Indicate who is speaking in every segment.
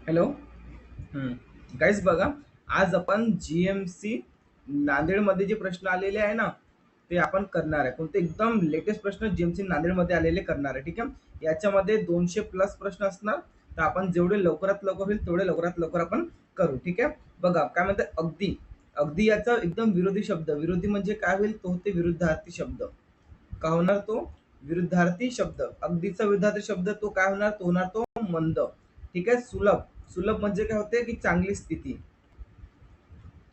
Speaker 1: Hello. Guys बघा, आज आपण जीएमसी नांदेडमध्ये जे प्रश्न आलेले आहे ना, ते आपण करणार आहे. कोणते एकदम लेटेस्ट प्रश्न जीएमसी नांदेडमध्ये आलेले करणार आहे. ठीक आहे. याच्यामध्ये 200 प्लस प्रश्न असणार. तर आपण जेवढे लवकरात लवकर होईल तेवढे लवकरात लवकर आपण करू. ठीक आहे. बघा काय म्हणते अगदी. अगदी याचा एकदम विरोधी शब्द. विरोधी म्हणजे काय होईल? तो होते विरुद्धार्थी शब्द. का होणार तो? विरुद्धार्थी शब्द. अगदीचा विरुद्धार्थी शब्द तो काय होणार? तो होणार तो मंद. ठीक आहे. सुलभ. सुलभ म्हणजे काय होते की चांगली स्थिती.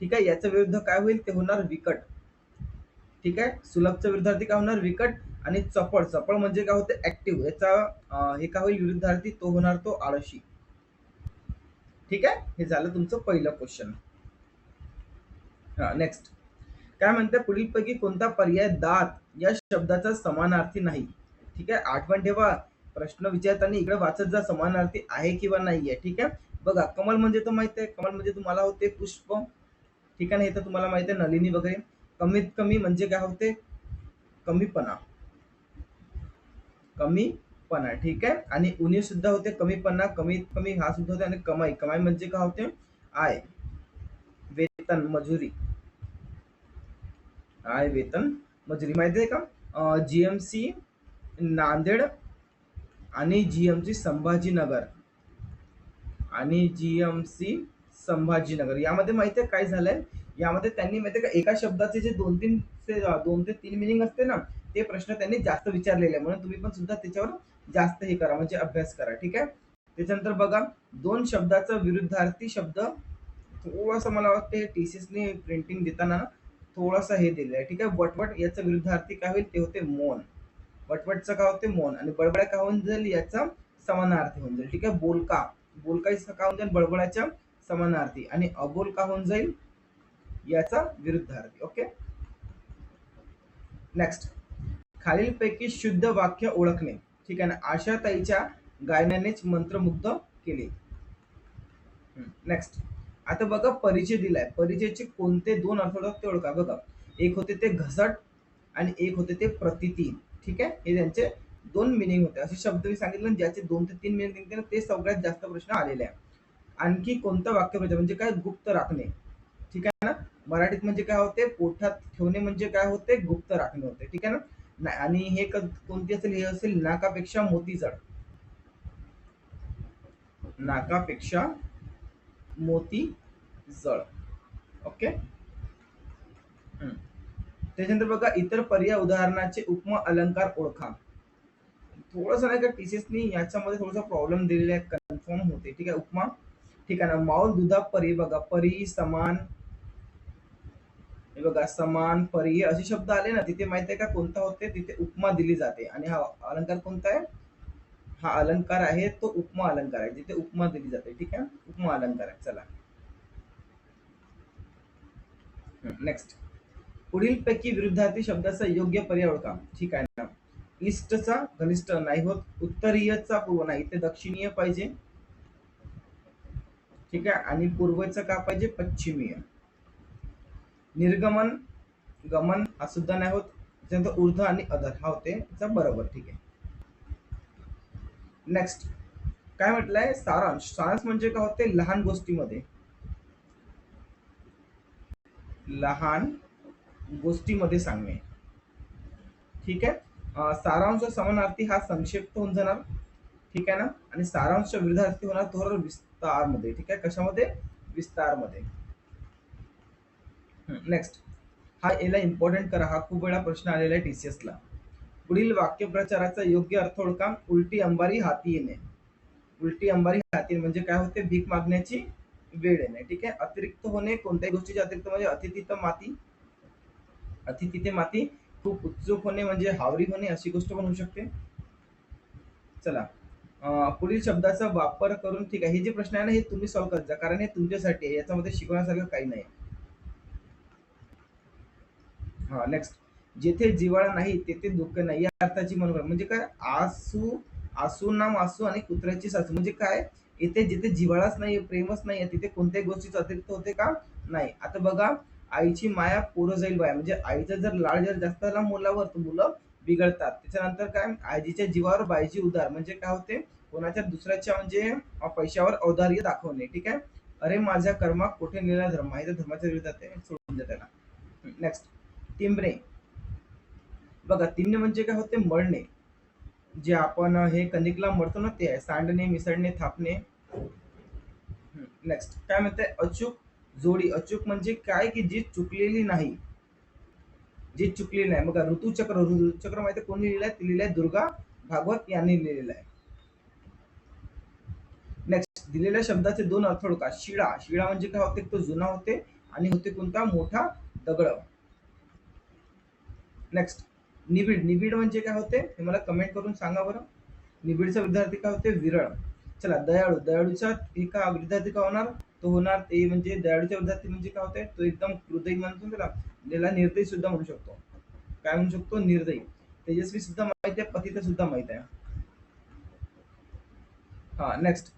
Speaker 1: ठीक आहे. याच्या विरुद्ध काय होईल? ते होणार विकट. ठीक आहे. सुलभच्या विरुद्धार्थी काय होणार? विकट. आणि चपळ. चपळ म्हणजे काय होते? ऍक्टिव्ह. याचा हे काय होईल विरुद्धार्थी? तो होणार तो आळशी. ठीक आहे. हे झालं तुमचं पहिलं क्वेश्चन. नेक्स्ट काय म्हणते पुढीलपैकी कोणता पर्याय दात या शब्दाचा समानार्थी नाही? ठीक आहे. आठवण ठेवा, प्रश्न विचारताना इकडे वाचत जा समानार्थी आहे किंवा नाहीये. ठीक आहे. बघा कमल म्हणजे तर माहित आहे, कमल म्हणजे तुम्हाला होते पुष्प. ठीक आहे ना, हे तर तुम्हाला माहित आहे नलिनी वगैरे. कमीत कमी म्हणजे काय होते? कमीपणा. कमीपणा. ठीक आहे. आणि उणीव सुद्धा होते कमीपणा. कमीत कमी हा सुद्धा होते. आणि कमाई. कमाई म्हणजे काय होते? आय, वेतन, मजुरी. आय, वेतन, मजुरी. माहिती आहे का? जीएमसी नांदेड आणि जीएमसी संभाजीनगर आणि जीएमसी संभाजीनगर यामध्ये माहिती आहे काय झालंय? यामध्ये त्यांनी माहिती आहे का एका शब्दाचे जे दोन ते तीन मिनिंग असते ना, ते प्रश्न त्यांनी जास्त विचारलेले आहे. म्हणून तुम्ही पण सुद्धा त्याच्यावर जास्त हे करा, म्हणजे अभ्यास करा. ठीक आहे. त्याच्यानंतर बघा, दोन शब्दाचा विरुद्धार्थी शब्द थोडासा मला वाटते टीसीएसने प्रिंटिंग देताना थोडासा हे दिलेलं आहे. ठीक आहे. वटवट याचा विरुद्धार्थी काय होईल? ते होते मौन. वटवटचं काय होते? मौन. आणि बडबड काय होऊन जाईल? याचा समानार्थी होऊन जाईल. ठीक आहे. बोलका. बोलका का होऊन जाईल? बडबडाच्या समानार्थी. आणि अबोल का होऊन जाईल? याचा विरुद्धार्थी. ओके. नेक्स्ट खालीलपैकी शुद्ध वाक्य ओळखणे. ठीक आहे ना. आशाताईच्या गायनानेच मंत्रमुग्ध केले. नेक्स्ट आता बघा परिचय दिलाय. परिचयाचे कोणते दोन अर्थ होतात ते ओळखा. बघा, एक होते ते घसट आणि एक होते ते प्रतिती. ठीक आहे. हे त्यांचे दोन मिनिंग होते. असे शब्द मी सांगितले ज्याचे 2 ते 3 मिनिंग निघते ना, ते सगळ्यात जास्त प्रश्न आलेले आहे. आणखी कोणतं वाक्यप्रचार म्हणजे काय? गुप्त राखणे. ठीक आहे ना. मराठीत म्हणजे काय होते? पोटात ठेवणे म्हणजे काय होते? गुप्त राखणे होते. ठीक आहे ना. आणि हे कोणती असेल? हे असेल नाकापेक्षा मोती जड. नाकापेक्षा मोती जळ. ओके. त्याच्यानंतर बघा इतर पर्याय उदाहरणाचे उपमा अलंकार ओळखा. थोडंसं नाही का टीसीएसनी याच्यामध्ये थोडासा प्रॉब्लेम दिलेला आहे, कन्फर्म होते. ठीक आहे. उपमा. ठीक आहे ना. माऊल दुधा परी. बघा परी, समान. हे बघा समान, परी असे शब्द आले ना, तिथे माहिती आहे का कोणता होते? तिथे उपमा दिली जाते. आणि हा अलंकार कोणता आहे? हा अलंकार आहे तो उपमा अलंकार आहे, जिथे उपमा दिली जाते. ठीक आहे. उपमा अलंकार आहे. चला नेक्स्ट पुढीलपैकी विरुद्धार्थी शब्दाचा योग्य पर्याय ओळखा. ठीक आहे ना. ईस्टचा घनिष्ठ नाही होत. उत्तरीयचा पूर्व नाही, ते दक्षिणीय पाहिजे. ठीक आहे. आणि पूर्वेचं का पाहिजे? पश्चिमीय. निर्गमन, गमन हा सुद्धा नाही होत. त्याच्यानंतर ऊर्ध्व आणि अधर हा होते त्याचा बरोबर. ठीक आहे. नेक्स्ट काय म्हटलंय? सारांश. सारांश म्हणजे काय होते? लहान गोष्टीमध्ये. लहान गोष्टीमध्ये सांगणे. ठीक आहे. सारांश समानार्थी हा संक्षिप्त होऊन जाणार. ठीक आहे ना. आणि सारांश विरुद्धार्थी होणार थोडं विस्तार मध्ये. ठीक आहे. कशामध्ये? विस्तार मध्ये. नेक्स्ट हा याला इम्पॉर्टंट करा, हा खूप वेळा प्रश्न आलेला आहे टीसीएस ला. पुढील वाक्यप्रचाराचा योग्य अर्थ ओळखा. उलटी अंबारी हाती येणे. उलटी अंबारी हाती म्हणजे काय होते? भीक मागण्याची वेळ येणे. ठीक आहे. अतिरिक्त होणे, कोणत्याही गोष्टीचे अतिरिक्त म्हणजे अतिथी माती. अतिथी माती. खूप उत्सुक होणे म्हणजे हावरी होणे, अशी गोष्ट पण होऊ शकते. चला पुढील शब्दाचा वापर करून. ठीक आहे. हे जे प्रश्न आहे ना, हे तुम्ही सॉल्व्ह करत जा, कारण हे तुमच्यासाठी आहे, याच्यामध्ये शिकवण्यासारखं काही नाही. हा नेक्स्ट जेथे जिव्हाळा नाही तेथे दुःख नाही या अर्थाची मनोरम म्हणजे काय? आसू, आसू नाम आसू आणि कुत्र्याची सासू म्हणजे काय? इथे जिथे जिव्हाळाच नाही, प्रेमच नाही, तिथे कोणत्याही गोष्टीचं अतिरिक्त होते का? नाही. आता बघा, आईची माया पोरं जाईल बाया म्हणजे आईचा जर लाड जर जास्त झाला मुलावर तर मुलं बिघडतात. त्याच्यानंतर काय? आजीच्या जीवावर बाईची उदार म्हणजे काय होते? कोणाच्या दुसऱ्याच्या म्हणजे पैशावर औदार्य दाखवणे. ठीक आहे. अरे माझ्या कर्मात कोठे नेला धर्म आहे, तर धर्माच्या विरोधात आहे, सोडून द्या त्याला. नेक्स्ट, टिंबणे. बघा टिंबणे म्हणजे काय होते, मळणे. जे आपण हे कणिकला मळतो ना ते आहे. सांडणे, मिसळणे, थापणे. नेक्स्ट काय म्हणते, अचूक जोडी. अचूक म्हणजे काय, की जी चुकलेली नाही, जी चुकलेली नाही. बघा ऋतुचक्र. ऋतुचक्र माहिती कोणी लिहिलंय, ते लिहिलंय दुर्गा भागवत यांनी लिहिलेलं आहे. नेक्स्ट, दिलेल्या शब्दाचे दोन अर्थ ओळखा. शिळा. शिळा म्हणजे काय होते, तो जुना होते आणि होते कोणता, मोठा दगड. नेक्स्ट, निबिड. निबिड म्हणजे काय होते, हे मला कमेंट करून सांगा बरं. निबिडचा विद्यार्थी काय होते, विरळ. चला, दयाळू. दयाळूचा एका विद्यार्थी का होणार, तो होणार ते म्हणजे दयाळूचा विद्यार्थी म्हणजे काय होते, तो एकदम हृदयी म्हणतो त्याला. त्याला निर्दयी सुद्धा म्हणू शकतो. काय म्हणू शकतो, निर्दयी. तेजस्वी सुद्धा माहिती आहे, पतित सुद्धा माहित आहे. हा, नेक्स्ट,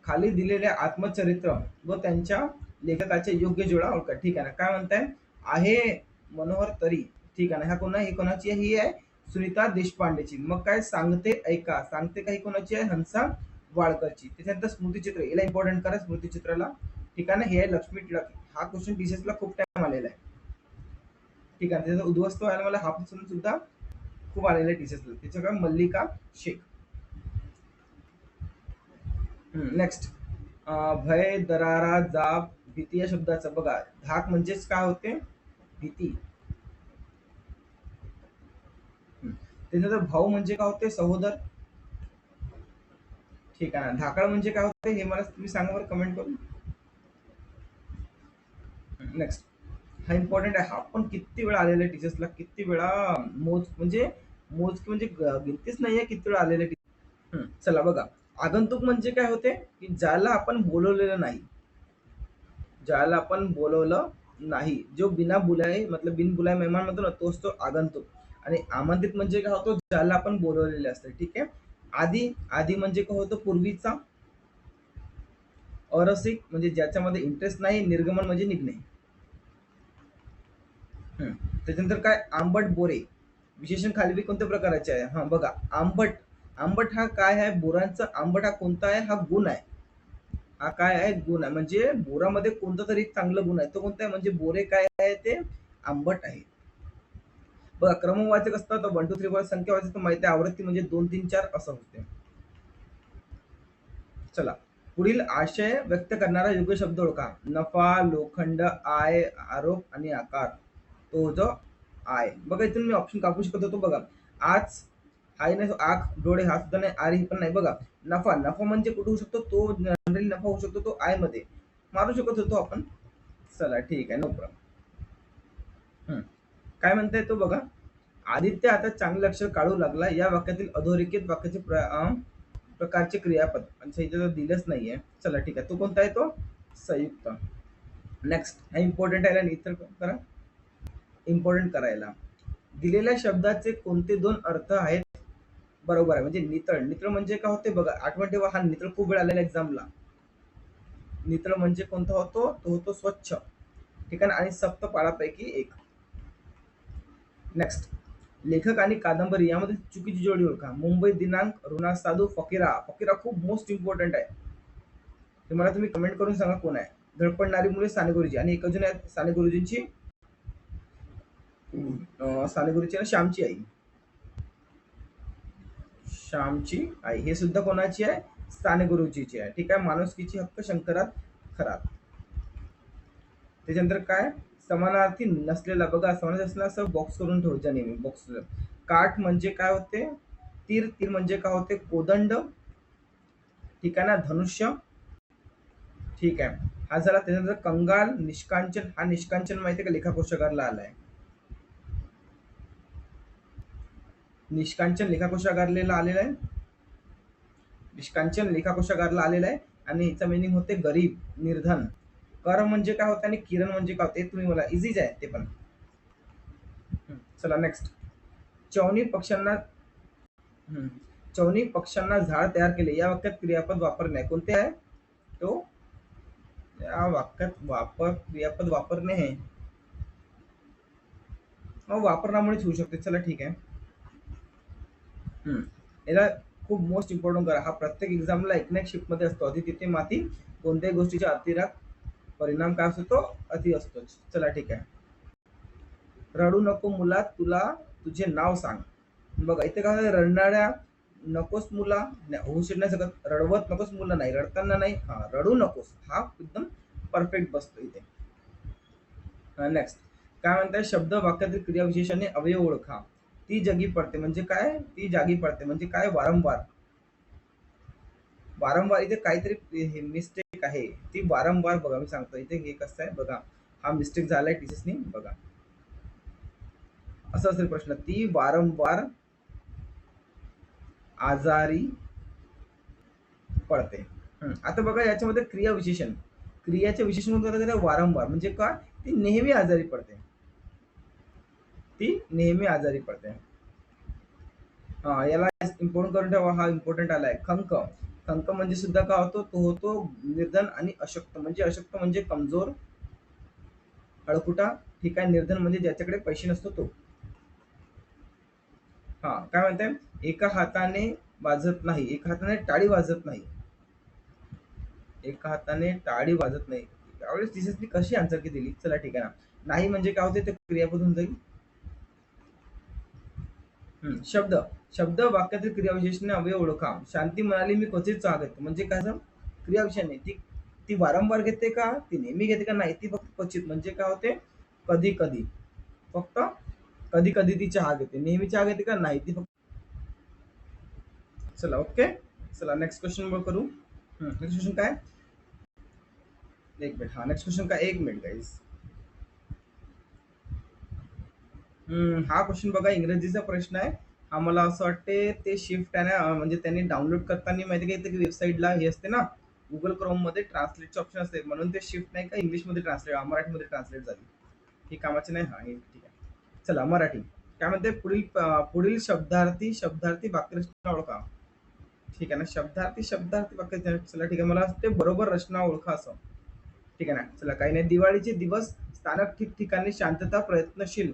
Speaker 1: खाली दिलेल्या आत्मचरित्र व त्यांच्या लेखकाचे योग्य जोडा ओळखा. ठीक आहे ना. काय म्हणताय, आहे मनोहर तरी. ठीक आहे ना. ह्या कोणा, ही कोणाची आहे, ही आहे सुनीता देशपांडेची. मग काय, सांगते ऐका. सांगते काही कोणाची आहे, हंसा वाळकरची. त्याच्यानंतर स्मृतिचित्र, याला इम्पॉर्टंट करा स्मृतिचित्राला. ठीक आहे ना. हे आहे लक्ष्मी टिळक. हा क्वेश्चन टीचर्सला खूप टाइम आलेला आहे. ठीक आहे. त्याचा उद्ध्वस्त व्हायला मला हा प्रश्न सुद्धा खूप आलेला आहे टीचर्सला. त्याचं काय, मल्लिका शेख. नेक्स्ट, भय, दरारा, जाब, भीती या शब्दाचा बघा, धाक म्हणजेच काय होते, भीती. त्याच्यानंतर भाऊ म्हणजे काय होते, सहोदर. ठीक आहे ना. धाकळ म्हणजे काय होते, हे मला तुम्ही सांगा बरं कमेंट करून. नेक्स्ट, हा इम्पॉर्टंट आहे. हा पण किती वेळा आलेला आहे टीचर्सला, किती वेळा, मोजकी म्हणजे गिनतीच नाहीये किती वेळा आलेले. चला बघा, आगंतुक म्हणजे काय होते, की ज्याला आपण बोलवलेलं नाही. ज्याला आपण बोलवलं नाही, जो बिना बुलाए मतलब बिन बुलाए मेहमान म्हणतो ना, तोच तो आगंतुक. आणि आमंत्रित म्हणजे काय होतो, ज्याला आपण बोलवलेले असते. ठीक आहे. आधी. आधी म्हणजे काय होतं, पूर्वीचा. अरसिक म्हणजे ज्याच्यामध्ये इंटरेस्ट नाही. निर्गमन म्हणजे निघणे. त्याच्यानंतर काय, आंबट बोरे. विशेषण खालील कोणत्या प्रकारचे आहे, हा बघा, आंबट. आंबट हा काय आहे, बोरांचा आंबट हा कोणता आहे, हा गुण आहे. हा काय आहे, गुण आहे. म्हणजे बोरामध्ये कोणता तरी चांगला गुण आहे, तो कोणता आहे, म्हणजे बोरे काय आहे, ते आंबट आहे. बघा, क्रमवाचक असतात, 1 2 3 4 संख्या वाचक माहिती आहे. आवृत्ती म्हणजे 2 3 4 असं होते. चला, पुढील आशय व्यक्त करणारा योग्य शब्द ओळखा. नफा, लोखंड, आय, आरोप आणि आकार. तो जो आय. बघा इथून मी ऑप्शन कापू शकत होतो. बघा, आज, हाय नाही, आख, डोळे हा सुद्धा नाही, आर ही पण नाही. बघा, नफा. नफा म्हणजे कुठे होऊ शकतो, तो जनरली नफा होऊ शकतो, तो आय मध्ये मारू शकत होतो आपण. चला ठीक आहे, नो प्रॉब्लेम. काय म्हणताय तो बघा, आदित्य आता चांगले अक्षर काढू लागला. या वाक्यातील अधोरेखित वाक्याचे प्रकारचे क्रियापद आणि इथे दिलंच नाहीये. चला ठीक आहे, तो कोणता आहे, तो संयुक्त. नेक्स्ट, हा इम्पॉर्टंट आहे आणि इतर करा, इम्पॉर्टंट करायला. दिलेल्या शब्दाचे कोणते दोन अर्थ आहेत बरोबर आहे, म्हणजे नितळ. नितळ म्हणजे काय होते बघा, आठवण ठेवा, हा नितळ खूप वेळ आलेला एक्झामला. नितळ म्हणजे कोणता होतो, तो होतो स्वच्छ. ठीक आहे. आणि सप्तपाळापैकी एक. नेक्स्ट, लेखक आणि कादंबरी यामध्ये चुकीची जोडी ओळखा. मुंबई दिनांक, ऋणा साधू, फकीरा. फकीरा खूप मोस्ट इम्पॉर्टंट आहे. ते मला तुम्ही कमेंट करून सांगा कोण आहे. धडपडणारी मुले, साने गुरुजी. आणि एक अजून आहे साने गुरुजींची, साने गुरुजी ना, श्यामची आई. श्यामची आई हे सुद्धा कोणाची आहे, साने गुरुजीची आहे. ठीक आहे. माणुसकीची हक्क, शंकरात खरात. त्याच्यानंतर काय, समानार्थी नसलेला. बघा, समानार्थी असलेला असं बॉक्स करून ठेवायचा नेहमी, बॉक्स. काठ म्हणजे काय होते, तीर. तीर म्हणजे काय होते, कोदंड. ठीक आहे ना, धनुष्य. ठीक आहे. हा झाला. त्याच्यानंतर कंगाल, निष्कांचन. हा निष्कांचन माहिती का, लेखा कोशागारला आलाय. निष्कांचन लेखा कोशागारलेला आलेला आहे. निष्कांचन लेखा कोशागारला आलेला आहे. आणि हिचा मिनिंग होते गरीब, निर्धन. कर म्हणजे काय होते आणि किरण म्हणजे काय होते, तुम्ही मला इझीच आहे ते पण. चला नेक्स्ट, चौनी पक्ष्यांना, चौनी पक्ष्यांना झाड तयार केले. या वाक्यात क्रियापद वापरणे कोणते आहे, तो या वाक्यात क्रियापद वापरणे हे वापरण्यामुळेच होऊ शकते. चला ठीक आहे. याला खूप मोस्ट इम्पॉर्टंट करा, हा प्रत्येक एक्झामला एक ना एक शिफ्टमध्ये असतो. अति तिथे माती, कोणत्याही गोष्टीचा अतिरेक परिणाम काय असतो, तो अति असतोच. चला ठीक आहे. रडू नको मुला, तुला तुझे नाव सांग. बघा इथे काय रडणाऱ्या नकोस मुला, होऊ शकत सगळं, रडवत नकोस मुला नाही, रडताना नाही, हा रडू नकोस, हा एकदम परफेक्ट बसतो इथे. नेक्स्ट काय म्हणताय, शब्द वाक्यातील क्रियाविशेषाने अवयव ओळखा. ती जगी पडते म्हणजे काय, ती जागी पडते म्हणजे काय, वारंवार. वारंवार इथे काहीतरी मिस्टेक आहे, ती वारंवार. बघा मी सांगतो इथे हे कसं आहे बघा, हा मिस्टेक झालाय टीचर्सनी. बघा असं असेल प्रश्न, ती वारंवार आजारी पडते. आता बघा याच्यामध्ये क्रिया विशेषण, क्रियाचे विशेषण वारंवार म्हणजे का, ती नेहमी आजारी पडते, ती नेहमी आजारी पडते. हा याला इम्पॉर्टंट करून ठेवा, हा इम्पॉर्टंट आलाय. खंक, खंक म्हणजे सुद्धा काय होतो, तो होतो निर्धन आणि अशक्त. म्हणजे अशक्त म्हणजे कमजोर, हळकुटा. ठीक आहे. निर्धन म्हणजे ज्याच्याकडे पैसे नसतो तो. हा काय म्हणताय, एका हाताने वाजत नाही, एका हाताने टाळी वाजत नाही, एका हाताने टाळी वाजत नाही. त्यावेळेस टीचर्सनी कशी आन्सर की दिली. चला ठीक आहे ना. नाही म्हणजे काय होते, ते क्रियापद होऊन जाईल. शब्द, शब्द वाक्यातील क्रियाविशेषणे अवयव ओळखा. शांती म्हणाली मी क्वचित चहा घेतो म्हणजे काय झालं, क्रियाविशेषण ती, ती वारंवार घेते का, ती नेहमी घेते का, नाही ती फक्त क्वचित म्हणजे काय होते, कधी कधी, फक्त कधी कधी ती चहा घेते. नेहमी चहा घेते का, नाही ती फक्त. चला ओके. चला नेक्स्ट क्वेश्चन करू. नेक्स्ट क्वेश्चन काय, एक मिनिट. हा नेक्स्ट क्वेश्चन काय, एक मिनिट गाईज. हा क्वेश्चन बघा इंग्रजीचा प्रश्न आहे. हा मला असं वाटते ते शिफ्ट आहे ना, म्हणजे त्यांनी डाउनलोड करताना माहिती आहे की वेबसाईटला हे असते ना, गुगल क्रोम मध्ये ट्रान्सलेटचे ऑप्शन असते, म्हणून ते शिफ्ट नाही का इंग्लिशमध्ये ट्रान्सलेट, मराठीमध्ये ट्रान्सलेट झाली. ही कामाची नाही. हा हे ठीक आहे. चला मराठी काय म्हणते, पुढील पुढील शब्दार्थी शब्दार्थी वाक्यरचना ओळखा. ठीक आहे ना, शब्दार्थी शब्दार्थी वाक्य. चला ठीक आहे, मला ते बरोबर रचना ओळखा असं. ठीक आहे ना. चला काही नाही. दिवाळीचे दिवस, स्थानक ठिकठिकाणी शांतता, प्रयत्नशील.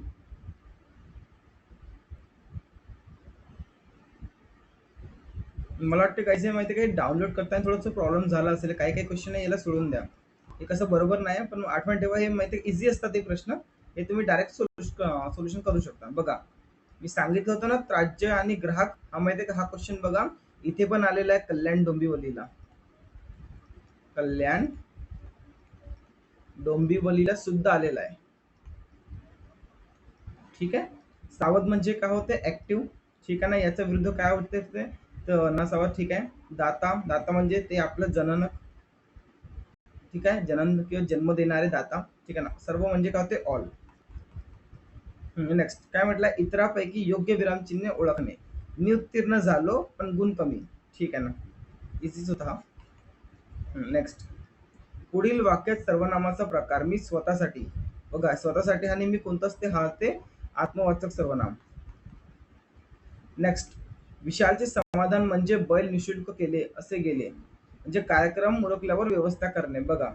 Speaker 1: मला वाटतं काहीच माहिती, काही डाउनलोड करताना थोडंसं प्रॉब्लेम झाला असेल, काही काही क्वेश्चन आहे याला सोडून द्या. हे कसं बरोबर नाही, पण आठवण ठेवा, हे माहिती इझी असतात ते प्रश्न, हे तुम्ही डायरेक्ट सोल्युशन करू शकता. बघा मी सांगितलं होतं ना, राज्य आणि ग्राहक, हा माहिती आहे का, हा क्वेश्चन बघा इथे पण आलेला आहे, कल्याण डोंबिवलीला, कल्याण डोंबिवलीला सुद्धा आलेला आहे. ठीक आहे. सावध म्हणजे काय होते, ऍक्टिव्ह. ठीक आहे ना. याच्या विरुद्ध काय होते ते, तर नसावध. ठीक आहे. दाता, दाता म्हणजे ते आपलं जनन. ठीक आहे, जनन किंवा जन्म देणारे दाता. ठीक आहे ना. सर्व म्हणजे काय होते, ऑल. नेक्स्ट काय म्हटलं, इतरापैकी योग्य विरामचिन्ह ओळखणे. मी उत्तीर्ण झालो पण गुण कमी. ठीक आहे ना, इझीच होता हा. नेक्स्ट, पुढील वाक्यात सर्वनामाचा प्रकार, मी स्वतःसाठी. बघा स्वतःसाठी हा नेहमी कोणतं असते, हा ते आत्मवाचक सर्वनाम. नेक्स्ट, विशालचे समाधान म्हणजे बैल निशुल्क केले असे गेले, म्हणजे कार्यक्रम उरकल्यावर व्यवस्था करणे. बघा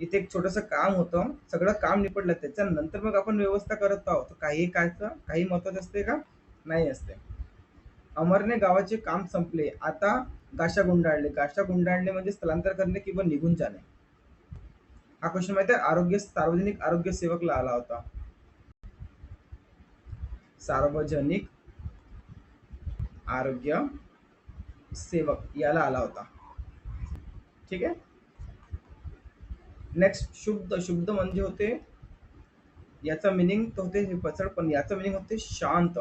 Speaker 1: इथे एक छोटस काम होतं, सगळं काम निपटलं त्याच्यानंतर मग आपण व्यवस्था करत आहोत, काही कायचं काही महत्वाचं असते का, नाही असते. अमरने गावाचे काम संपले, आता गाशा गुंडाळले. गाशा गुंडाळणे म्हणजे स्थलांतर करणे किंवा निघून जाणे. हा क्वेश्चन माहिती आहे, आरोग्य सार्वजनिक आरोग्य सेवकला आला होता, सार्वजनिक आरोग्य सेवक याला आला होता. ठीक आहे. नेक्स्ट, शुद्ध, शुद्ध म्हणजे होते, याचा मिनिंग तो होते हे पचड, पण याचा मिनिंग होते शांत.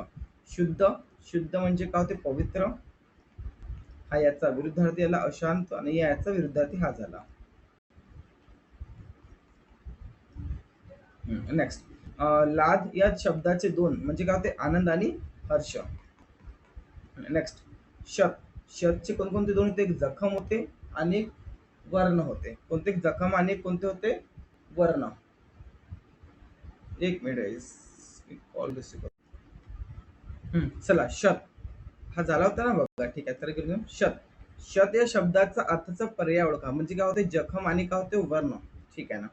Speaker 1: शुद्ध, शुद्ध म्हणजे काय होते, पवित्र. हा याचा विरुद्धार्थी याला अशांत, आणि याचा विरुद्धार्थी हा झाला. नेक्स्ट, लाद या शब्दाचे दोन म्हणजे काय होते, आनंद आणि हर्ष. नेक्स्ट, शत, शतचे कोणकोणते दोन होते, एक जखम होते आणि एक वर्ण होते. कोणते, जखम आणि कोणते होते, वर्ण. एक मिनिट कॉल रिसीव. चला शत हा झाला होता ना बघा. ठीक आहे, तर घेऊन शत. शत या शब्दाचा अर्थाचा पर्याय ओळखा, म्हणजे काय होते, जखम आणि काय होते, वर्ण. ठीक आहे ना.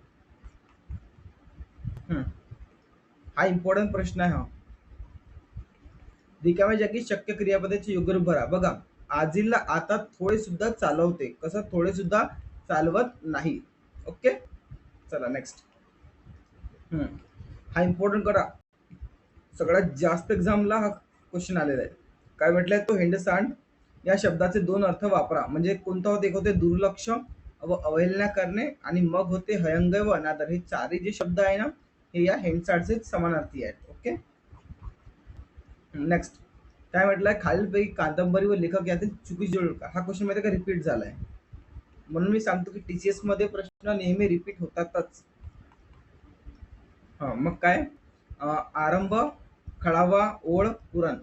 Speaker 1: हा इम्पॉर्टंट प्रश्न आहे हा. रिकाम्या जागी शक्य क्रियापदाचे योग्य रूप भरा. बघा आजीला आता थोडे सुद्धा चालवते. कसं थोडे सुद्धा चालवत नाही. ओके, चला नेक्स्ट. हा इम्पॉर्टंट करा, सगळ्यात जास्त एक्झामला हा क्वेश्चन आलेला आहे. काय म्हटलंय, तो हेंडसांड या शब्दाचे दोन अर्थ वापरा. म्हणजे कोणता होते, एक होते दुर्लक्ष व अवहेलना करणे, आणि मग होते हयंग व अनादर. हे चारही जे शब्द आहे ना, हे या हेंडसांडचे समानार्थी आहेत. Okay, next. काय म्हटलंय, खालीलपैकी कादंबरी व लेखक यातील चुकीची जोड का. हा क्वेश्चन मध्ये का रिपीट झालाय, म्हणून मी सांगतो की टीसीएस मध्ये प्रश्न नेहमी रिपीट होतातच. हा, मग काय, आरंभ, खळावा, ओळ, पुरण.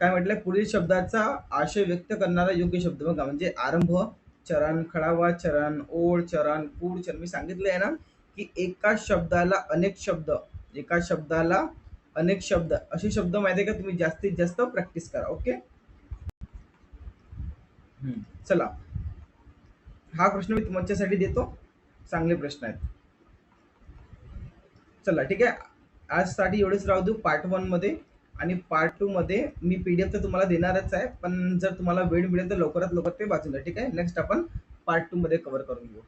Speaker 1: काय म्हटलंय, पुढील शब्दाचा आशय व्यक्त करणारा योग्य शब्द बघा. म्हणजे आरंभ चरण, खळावा चरण, ओळ चरण, पुढ चरण. मी सांगितलं आहे ना की एका शब्दाला अनेक शब्द, एका शब्दाला अनेक शब्द असे शब्द माहिती आहे का, तुम्ही जास्तीत जास्त प्रॅक्टिस करा. ओके, चला, हा प्रश्न मी तुमच्यासाठी देतो, चांगले प्रश्न आहेत. चला ठीक आहे, आज साठी एवढेच राहू देऊ पार्ट 1 मध्ये. आणि पार्ट 2 मध्ये मी पीडीएफ तर तुम्हाला देणारच आहे, पण जर तुम्हाला वेळ मिळेल तर लवकरात लवकर ते वाचून द्या. ठीक आहे, नेक्स्ट आपण पार्ट 2 मध्ये कव्हर करून घेऊ.